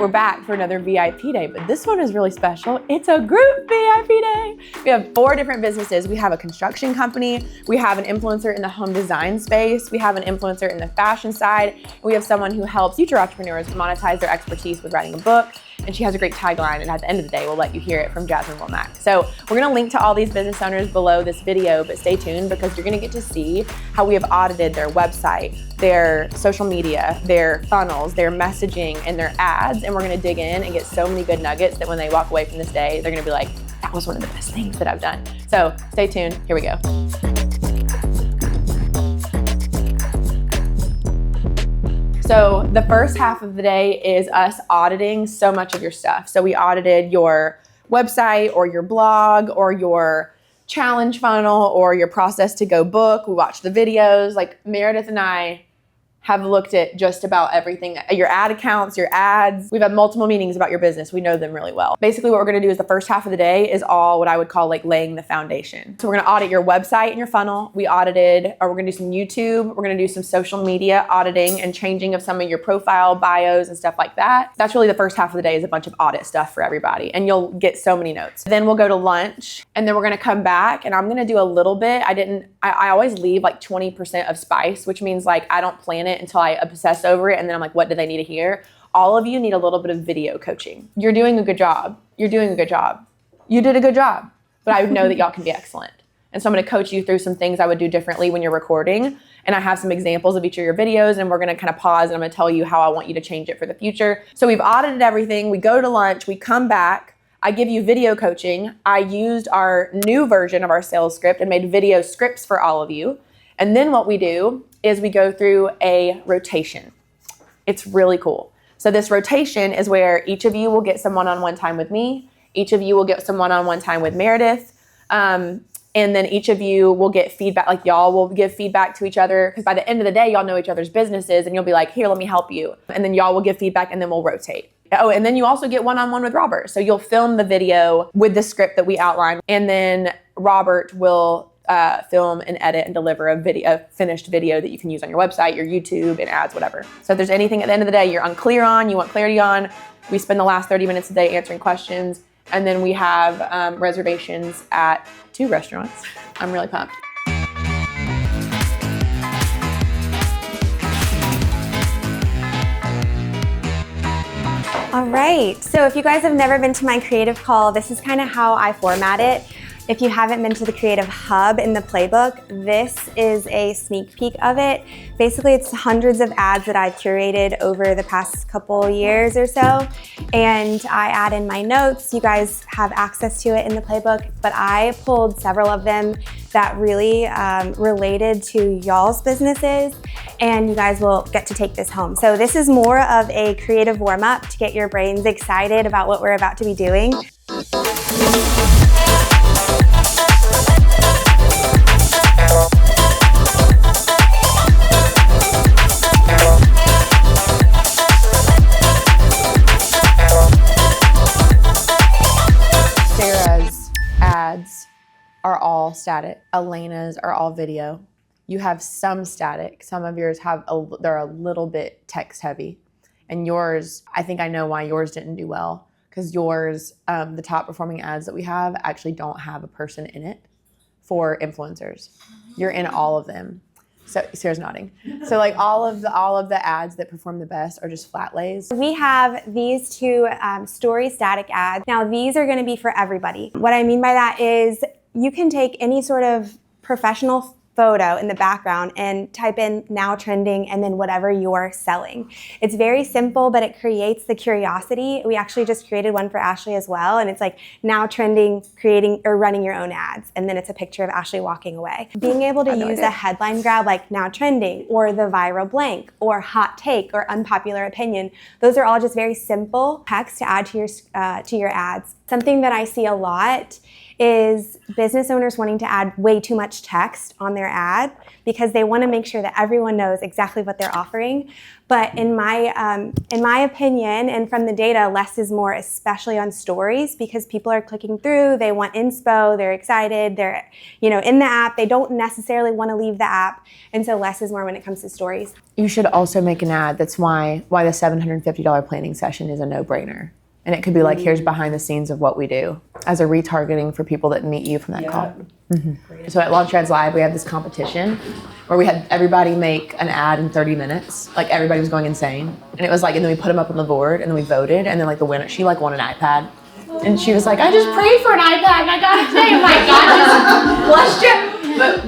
we're back for another VIP day, but this one is really special. It's a group VIP day. We have 4 different businesses. We have a construction company, we have an influencer in the home design space, we have an influencer in the fashion side, and we have someone who helps future entrepreneurs monetize their expertise with writing a book. And she has a great tagline, and at the end of the day, we'll let you hear it from Jasmine Womack. So we're gonna link to all these business owners below this video, but stay tuned because you're gonna get to see how we have audited their website, their social media, their funnels, their messaging, and their ads. And we're gonna dig in and get so many good nuggets that when they walk away from this day, they're gonna be like, that was one of the best things that I've done. So stay tuned, here we go. So the first half of the day is us auditing so much of your stuff. So we audited your website or your blog or your challenge funnel or your process to go book. We watched the videos. Like Meredith and I have looked at just about everything, your ad accounts, your ads. We've had multiple meetings about your business. We know them really well. Basically what we're gonna do is the first half of the day is all what I would call like laying the foundation. So we're gonna audit your website and your funnel. We're gonna do some YouTube. We're gonna do some social media auditing and changing of some of your profile bios and stuff like that. That's really the first half of the day is a bunch of audit stuff for everybody. And you'll get so many notes. Then we'll go to lunch and then we're gonna come back and I'm gonna do a little bit. I always leave like 20% of spice, which means like I don't plan it until I obsess over it and then I'm like, what do they need to hear? All of you need a little bit of video coaching. You're doing a good job. You're doing a good job. You did a good job, but I know that y'all can be excellent. And so I'm gonna coach you through some things I would do differently when you're recording. And I have some examples of each of your videos and we're gonna kind of pause and I'm gonna tell you how I want you to change it for the future. So we've audited everything. We go to lunch, we come back. I give you video coaching. I used our new version of our sales script and made video scripts for all of you. And then what we do is we go through a rotation. It's really cool. So this rotation is where each of you will get some one-on-one time with me. Each of you will get some one-on-one time with Meredith. And then each of you will get feedback, like y'all will give feedback to each other. Because by the end of the day, y'all know each other's businesses and you'll be like, here, let me help you. And then y'all will give feedback and then we'll rotate. Oh, and then you also get one-on-one with Robert. So you'll film the video with the script that we outlined. And then Robert will film and edit and deliver a finished video that you can use on your website, your YouTube, and ads, whatever. So if there's anything at the end of the day you're unclear on, you want clarity on, we spend the last 30 minutes a day answering questions. And then we have reservations at 2 restaurants. I'm really pumped. All right, so if you guys have never been to my creative call, this is kind of how I format it. If you haven't been to the Creative Hub in the playbook, this is a sneak peek of it. Basically, it's hundreds of ads that I've curated over the past couple years or so. And I add in my notes. You guys have access to it in the playbook, but I pulled several of them that really related to y'all's businesses. And you guys will get to take this home. So this is more of a creative warm-up to get your brains excited about what we're about to be doing. Sarah's ads are all static. Elena's are all video. You have some static. Some of yours they're a little bit text heavy. And yours, I think I know why yours didn't do well. Because yours, the top performing ads that we have actually don't have a person in it for influencers. You're in all of them. So Sarah's nodding. So like all of the ads that perform the best are just flat lays. We have these 2 story static ads. Now these are gonna be for everybody. What I mean by that is you can take any sort of professional photo in the background and type in now trending and then whatever you're selling. It's very simple, but it creates the curiosity. We actually just created one for Ashley as well. And it's like now trending, creating or running your own ads. And then it's a picture of Ashley walking away. Being able to use a headline grab like now trending or the viral blank or hot take or unpopular opinion. Those are all just very simple text to add to your ads. Something that I see a lot is business owners wanting to add way too much text on their ad because they want to make sure that everyone knows exactly what they're offering. But in my opinion, and from the data, less is more, especially on stories, because people are clicking through, they want inspo, they're excited, they're in the app, they don't necessarily want to leave the app, and so less is more when it comes to stories. You should also make an ad that's why the $750 planning session is a no-brainer. And it could be like, here's behind the scenes of what we do as a retargeting for people that meet you from that call. Mm-hmm. So at Launch Ads Live, we have this competition where we had everybody make an ad in 30 minutes. Like everybody was going insane. And it was like, and then we put them up on the board and then we voted. And then like the winner, she like won an iPad. And she was like, I just prayed for an iPad and I got it today. I'm like, God just blessed you.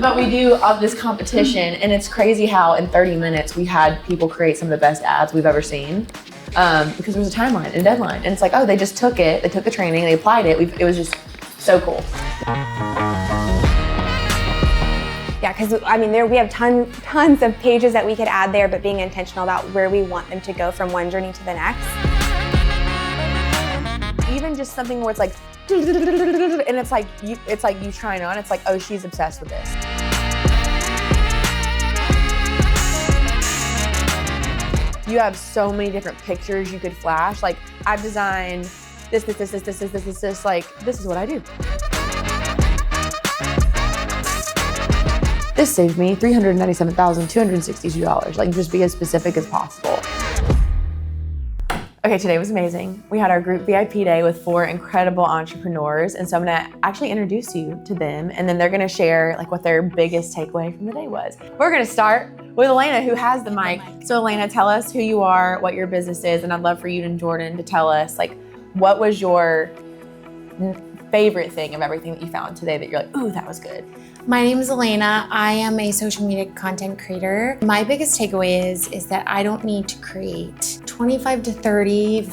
But we do this competition, and it's crazy how in 30 minutes we had people create some of the best ads we've ever seen. Because there was a timeline and a deadline. And it's like, oh, they just took it, they took the training, they applied it. It was just so cool. Yeah, because we have tons of pages that we could add there, but being intentional about where we want them to go from one journey to the next. Even just something where it's like, and it's like you trying on, it's like, oh, she's obsessed with this. You have so many different pictures you could flash. Like, I've designed this, like, this is what I do. This saved me $397,262. Like, just be as specific as possible. Okay, today was amazing. We had our group VIP day with 4 incredible entrepreneurs, and so I'm gonna actually introduce you to them, and then they're gonna share like what their biggest takeaway from the day was. We're gonna start with Elena, who has the mic. So Elena, tell us who you are, what your business is, and I'd love for you and Jordan to tell us like what was your favorite thing of everything that you found today that you're like, ooh, that was good. My name is Elena. I am a social media content creator. My biggest takeaway is that I don't need to create 25 to 30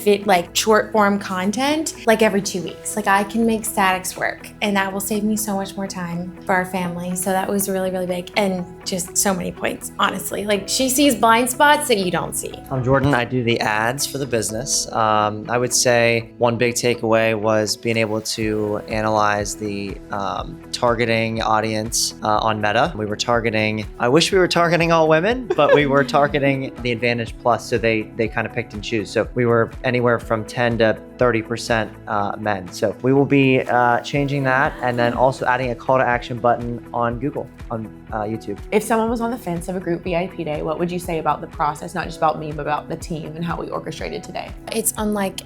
short form content like every 2 weeks. Like I can make statics work, and that will save me so much more time for our family. So that was really, really big, and just so many points, honestly. Like she sees blind spots that you don't see. I'm Jordan. I do the ads for the business. I would say one big takeaway was being able to analyze the targeting audience on Meta. We were targeting, I wish we were targeting all women, but we were targeting the Advantage Plus, so they kind of picked and choose. So we were anywhere from 10 to 30% men. So we will be changing that, and then also adding a call to action button on Google, on YouTube. If someone was on the fence of a group VIP day, what would you say about the process, not just about me, but about the team and how we orchestrated today? It's unlike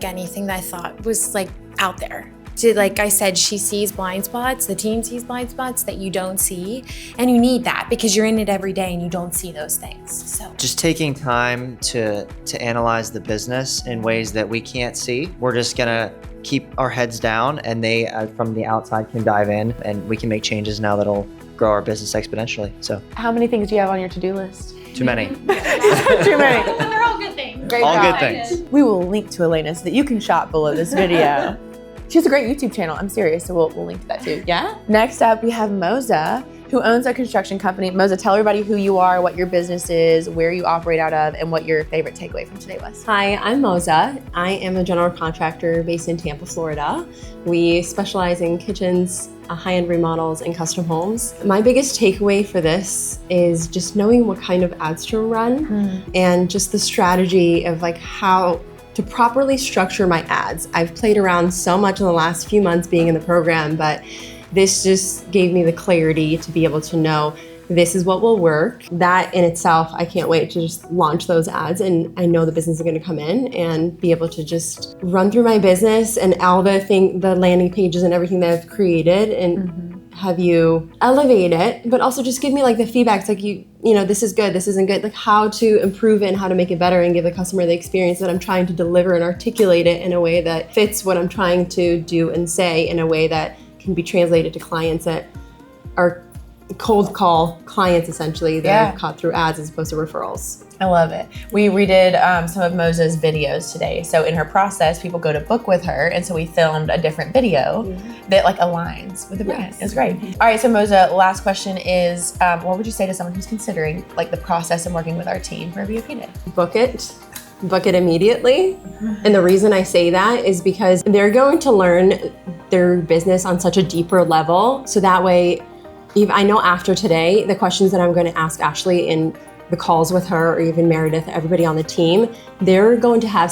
anything that I thought was like out there. So like I said, she sees blind spots, the team sees blind spots that you don't see, and you need that because you're in it every day and you don't see those things. So just taking time to analyze the business in ways that we can't see. We're just gonna keep our heads down, and they from the outside can dive in, and we can make changes now that'll grow our business exponentially. So how many things do you have on your to-do list? Too many. Too many. They're all good things. Great all job. good things. We will link to Elena so that you can shop below this video. She has a great YouTube channel. I'm serious, so we'll link to that too. Yeah? Next up, we have Moza, who owns a construction company. Moza, tell everybody who you are, what your business is, where you operate out of, and what your favorite takeaway from today was. Hi, I'm Moza. I am a general contractor based in Tampa, Florida. We specialize in kitchens, high-end remodels, and custom homes. My biggest takeaway for this is just knowing what kind of ads to run and just the strategy of like how to properly structure my ads. I've played around so much in the last few months being in the program, but this just gave me the clarity to be able to know this is what will work. That in itself, I can't wait to just launch those ads, and I know the business is gonna come in and be able to just run through my business and all the landing pages and everything that I've created and have you elevate it, but also just give me like the feedback. It's like you know, this is good, this isn't good, like how to improve it and how to make it better and give the customer the experience that I'm trying to deliver and articulate it in a way that fits what I'm trying to do and say in a way that can be translated to clients that are cold call clients essentially that are caught through ads as opposed to referrals. I love it. We redid some of Moza's videos today. So in her process, people go to book with her, and so we filmed a different video that like aligns with the brand. It was great. All right, so Moza, last question is, what would you say to someone who's considering like the process of working with our team for a VIP day? Book it, book it immediately. And the reason I say that is because they're going to learn their business on such a deeper level. So that way, I know after today, the questions that I'm going to ask Ashley in the calls with her, or even Meredith, everybody on the team, they're going to have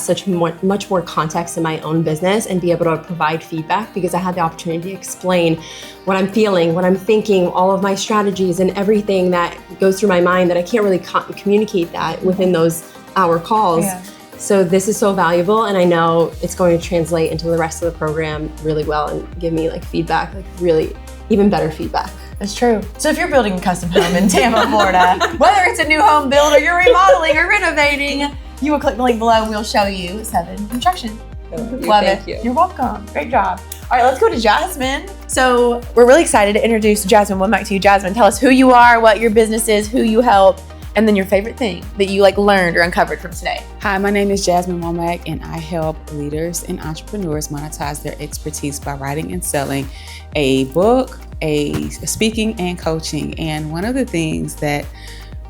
much more context in my own business and be able to provide feedback, because I had the opportunity to explain what I'm feeling, what I'm thinking, all of my strategies and everything that goes through my mind that I can't really communicate that within those hour calls. Yeah. So this is so valuable, and I know it's going to translate into the rest of the program really well and give me like feedback, like really even better feedback. That's true. So if you're building a custom home in Tampa, Florida, whether it's a new home build or you're remodeling or renovating, you will click the link below and we'll show you 7 instructions. Love Thank it. you. You're welcome. Great job. All right, let's go to Jasmine. So we're really excited to introduce Jasmine Womack to you. Jasmine, tell us who you are, what your business is, who you help, and then your favorite thing that you like learned or uncovered from today. Hi, my name is Jasmine Womack, and I help leaders and entrepreneurs monetize their expertise by writing and selling a book, a speaking and coaching. And one of the things that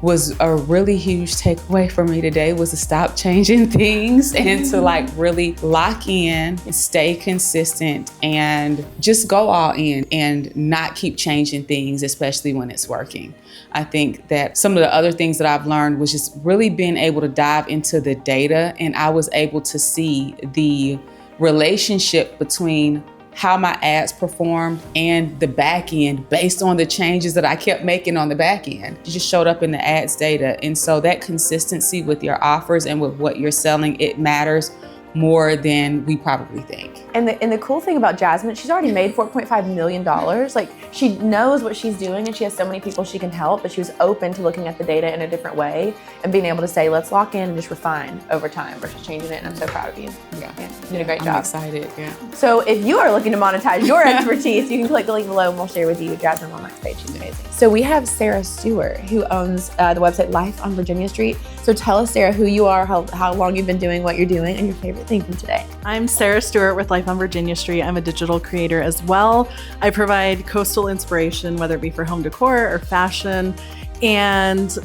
was a really huge takeaway for me today was to stop changing things and to like really lock in, stay consistent, and just go all in and not keep changing things, especially when it's working. I think that some of the other things that I've learned was just really being able to dive into the data, and I was able to see the relationship between how my ads performed and the back end based on the changes that I kept making on the back end. It just showed up in the ads data. And so that consistency with your offers and with what you're selling, it matters more than we probably think. And the cool thing about Jasmine, she's already made $4.5 million. Like, she knows what she's doing and she has so many people she can help, but she was open to looking at the data in a different way and being able to say, let's lock in and just refine over time versus changing it. And I'm so proud of you. Yeah. You did a great I'm job. excited, yeah. So if you are looking to monetize your expertise, you can click the link below and we'll share with you Jasmine Womack's page. She's amazing. So we have Sarah Stewart, who owns the website Life on Virginia Street. So tell us, Sarah, who you are, how long you've been doing what you're doing, and your favorite thing from today. I'm Sarah Stewart with Life on Virginia Street. I'm a digital creator as well. I provide coastal inspiration, whether it be for home decor or fashion. And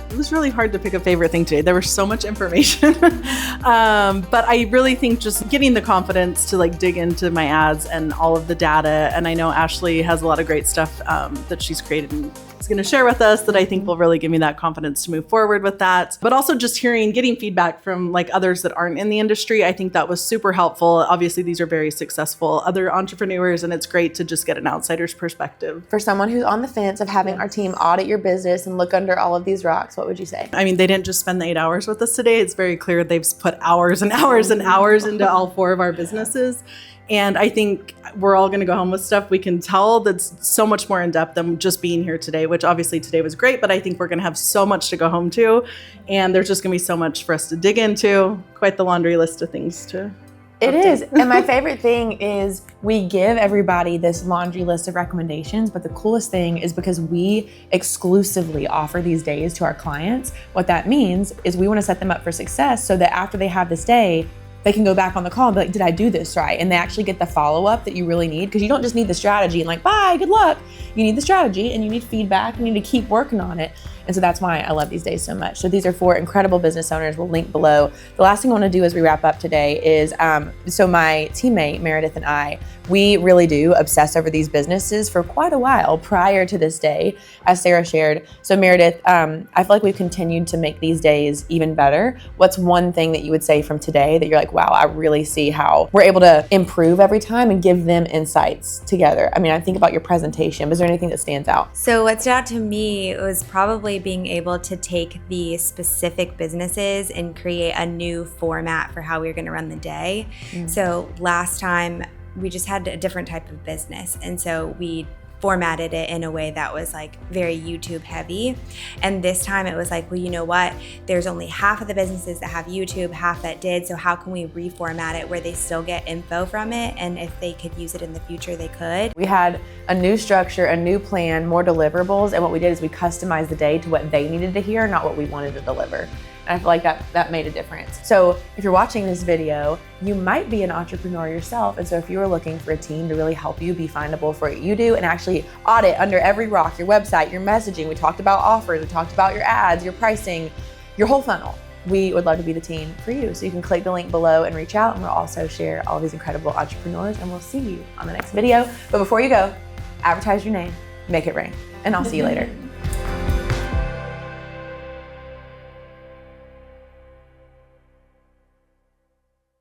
it was really hard to pick a favorite thing today. There was so much information. But I really think just getting the confidence to like dig into my ads and all of the data. And I know Ashley has a lot of great stuff that she's created and is going to share with us that I think will really give me that confidence to move forward with that. But also just getting feedback from like others that aren't in the industry. I think that was super helpful. Obviously, these are very successful other entrepreneurs, and it's great to just get an outsider's perspective. For someone who's on the fence of having our team audit your business and look under all of these rocks, what would you say? I mean, they didn't just spend the 8 hours with us today. It's very clear they've put hours and hours and hours into all 4 of our businesses. And I think we're all going to go home with stuff we can tell that's so much more in depth than just being here today, which obviously today was great, but I think we're going to have so much to go home to. And there's just going to be so much for us to dig into, quite the laundry list of things to It update. is. And my favorite thing is we give everybody this laundry list of recommendations, but the coolest thing is because we exclusively offer these days to our clients, what that means is we want to set them up for success so that after they have this day, they can go back on the call and be like, did I do this right? And they actually get the follow-up that you really need, because you don't just need the strategy and like, bye, good luck. You need the strategy and you need feedback. You need to keep working on it. And so that's why I love these days so much. So these are 4 incredible business owners. We'll link below. The last thing I want to do as we wrap up today is, so my teammate Meredith and I, we really do obsess over these businesses for quite a while prior to this day, as Sarah shared. So Meredith, I feel like we've continued to make these days even better. What's one thing that you would say from today that you're like, wow, I really see how we're able to improve every time and give them insights together? I mean, I think about your presentation, but is there anything that stands out? So what stood out to me was probably being able to take the specific businesses and create a new format for how we were going to run the day. So last time we just had a different type of business, and so we formatted it in a way that was like very YouTube heavy. And this time it was like, well, you know what? There's only half of the businesses that have YouTube, half that did. So how can we reformat it where they still get info from it? And if they could use it in the future, they could. We had a new structure, a new plan, more deliverables. And what we did is we customized the day to what they needed to hear, not what we wanted to deliver. And I feel like that made a difference. So if you're watching this video, you might be an entrepreneur yourself. And so if you are looking for a team to really help you be findable for what you do and actually audit under every rock, your website, your messaging, we talked about offers, we talked about your ads, your pricing, your whole funnel. we would love to be the team for you. So you can click the link below and reach out, and we'll also share all these incredible entrepreneurs, and we'll see you on the next video. But before you go, advertise your name, make it rain, and I'll see you later.